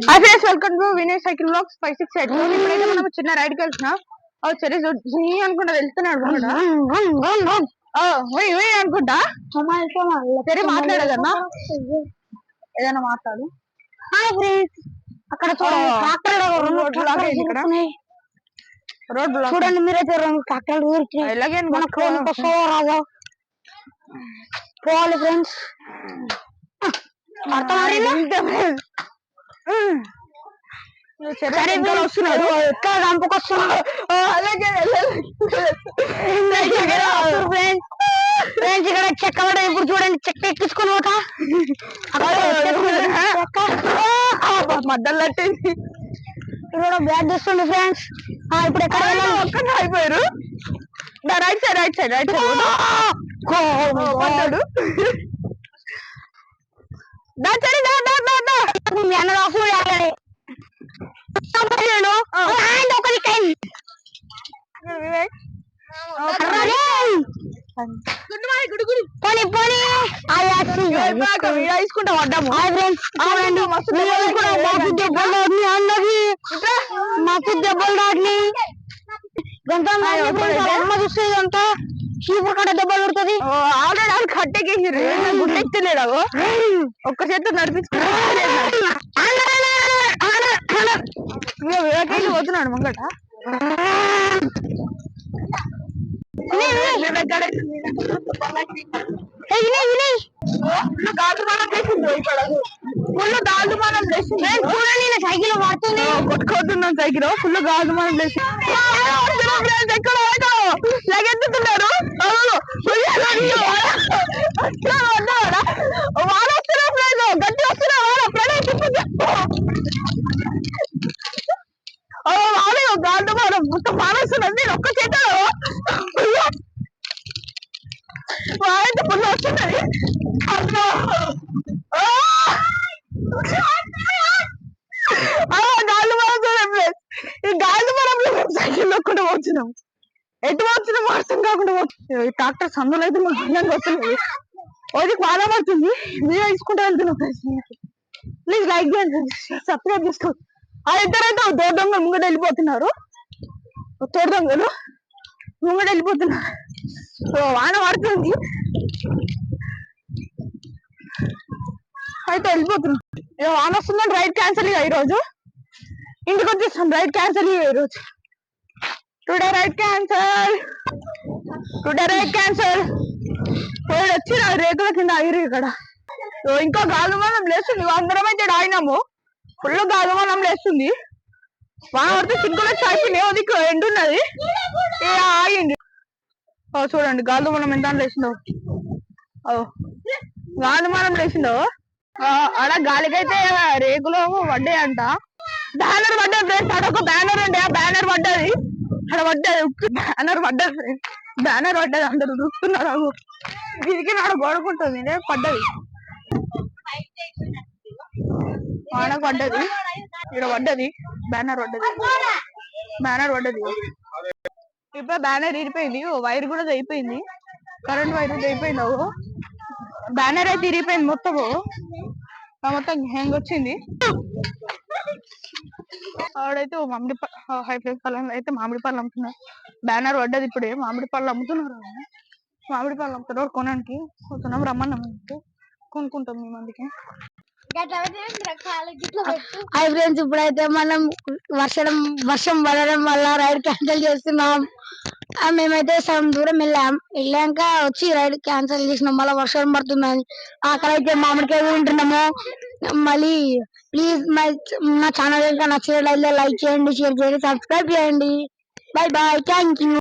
Hi friends, welcome to Vinay cycle blogs 568. ఇప్పుడైతే మనం చిన్న రైడ్ కి వెళ్తున్నాం. సరే అనుకుంటా వెళ్తున్నాడు అనుకుంటా. సరే మాట్లాడదన్నా, ఏదైనా మాట్లాడు. హాయ్ ఫ్రెండ్స్, అక్కడ రోడ్ చూడండి మీరైతే రెండు ట్రాక్టర్లు ఎలాగే రాజా పోవాలి ఫ్రెండ్స్. వస్తున్నాడు, ఎక్కడ రంపుకొస్తున్నాడు. అలాగే ఫ్రెండ్స్ ఇక్కడ చెక్క పడ, ఇప్పుడు చూడండి చెక్క ఎక్కించుకొని పోతా. మధ్యలో లట్టేసి ఇక్కడ బ్యాట్ చేస్తుండే ఫ్రెండ్స్. ఇప్పుడు ఎక్కడ ఒక్కనే అయిపోయారు. Right side right side right side పడ్డాడు. వేసుకుంటా పడ్డాము. మాకు దెబ్బలు రాట్ని చూస్తే ఇదంతా చీపురు కట్ట దెబ్బలు పడుతుంది. ఆల్రెడీ అది కట్టెకేసి గుట్టెక్కలేడు. ఒక్క చేత నడిపించుకుంటూ పోతున్నాడు ముంగట. సైకిల్ పడుతుంది, కొట్టుకుంటున్నాం. సైకిల్ ఫుల్ గాజుమానం లేచి ఎక్కడ లగెత్తుతున్నారు. వాడు వస్తున్నా గట్టి వస్తున్నా వాడే గాజుమానం మొత్తం మానేస్తున్నది. నేను ఒక్క చేత వాడైతే ఫుల్ వస్తున్నది. ఈ గాలి మరంలో సైకిల్ కూడా పోతున్నాం. ఎటు వచ్చిన అర్థం కాకుండా పోతుంది. ఈ ట్రాక్టర్ సందులో అయితే మాకు అందంగా వస్తుంది. ఓదికి బాగా పడుతుంది. మీరు తీసుకుంటూ వెళ్తున్నాం. ప్లీజ్ లైక్ చేయండి, సబ్స్క్రైబ్ చేసుకోండి. ఆ ఇద్దరైతే తోడు దొంగలు ముంగట వెళ్ళిపోతున్నారు. తోడు దొంగలు ముంగట వెళ్ళిపోతున్నారు. వాన పడుతుంది అయితే వెళ్ళిపోతున్నాం. వాన వస్తుందని రైడ్ క్యాన్సిల్ ఇక ఈరోజు ఇంటికి వచ్చేస్తాం. రైడ్ క్యాన్సిల్ ఈరోజు. Today ride cancel, today ride cancel. వచ్చి రేకుల కింద ఆగిరు ఇక్కడ. ఇంకా గాజుమానం లేస్తుంది. అందరం అయితే ఆగినాము. ఫుల్ గాజుమానం లేస్తుంది. వాన పడితే సింకులు అయిపోయినాయి. అది ఎండున్నది ఆగింది. చూడండి గాజుమానం ఎంత లేచిందో. గాజుమానం లేచిందో. అలా గాలికైతే రేకులు పడ్డాయి అంట. బ్యానర్ పడ్డది ఫ్రెండ్స్. అడొక బ్యానర్ ఉండే, ఆ బ్యానర్ పడ్డది. అక్కడ పడ్డది, బ్యానర్ పడ్డది ఫ్రెండ్స్. బ్యానర్ పడ్డది. అందరు చూస్తున్నారు. దీనికి నాడు గోడుకుంటుంది. పడ్డది, వాన పడ్డది. ఇక్కడ పడ్డది, బ్యానర్ పడ్డది. బ్యానర్ పడ్డది. ఇప్పుడు బ్యానర్ ఇరిపోయింది. వైర్ కూడా తెగిపోయింది. కరెంట్ వైర్ తెగిపోయింది. బ్యానర్ అయితే ఇరిగిపోయింది మొత్తము. మొత్తం హ్యాంగ్ వచ్చింది. ఆవిడైతే మామిడి పళ్ళు అయితే మామిడి పళ్ళు అమ్ముతున్నారు. బ్యానర్ పడ్డది. ఇప్పుడే మామిడి పళ్ళు అమ్ముతున్నారు. మామిడి పళ్ళు అమ్ముతున్నారు. కొనడానికి పోతున్నాం. రమ్మన్నాం, కొనుక్కుంటాం మేము. అందుకే హాయ్ ఫ్రెండ్స్, ఇప్పుడైతే మనం వర్షం పడడం వల్ల రైడ్ క్యాన్సిల్ చేస్తున్నాం. మేమైతే సగం దూరం వెళ్ళాక వచ్చి రైడ్ క్యాన్సిల్ చేసినాం. మళ్ళీ వర్షం పడుతుందని అక్కడైతే మామిడికాయ తింటున్నాము. మళ్ళీ ప్లీజ్ నా ఛానల్ నచ్చినట్లయితే లైక్ చేయండి, షేర్ చేయండి, సబ్స్క్రైబ్ చేయండి. Bye bye, thank you.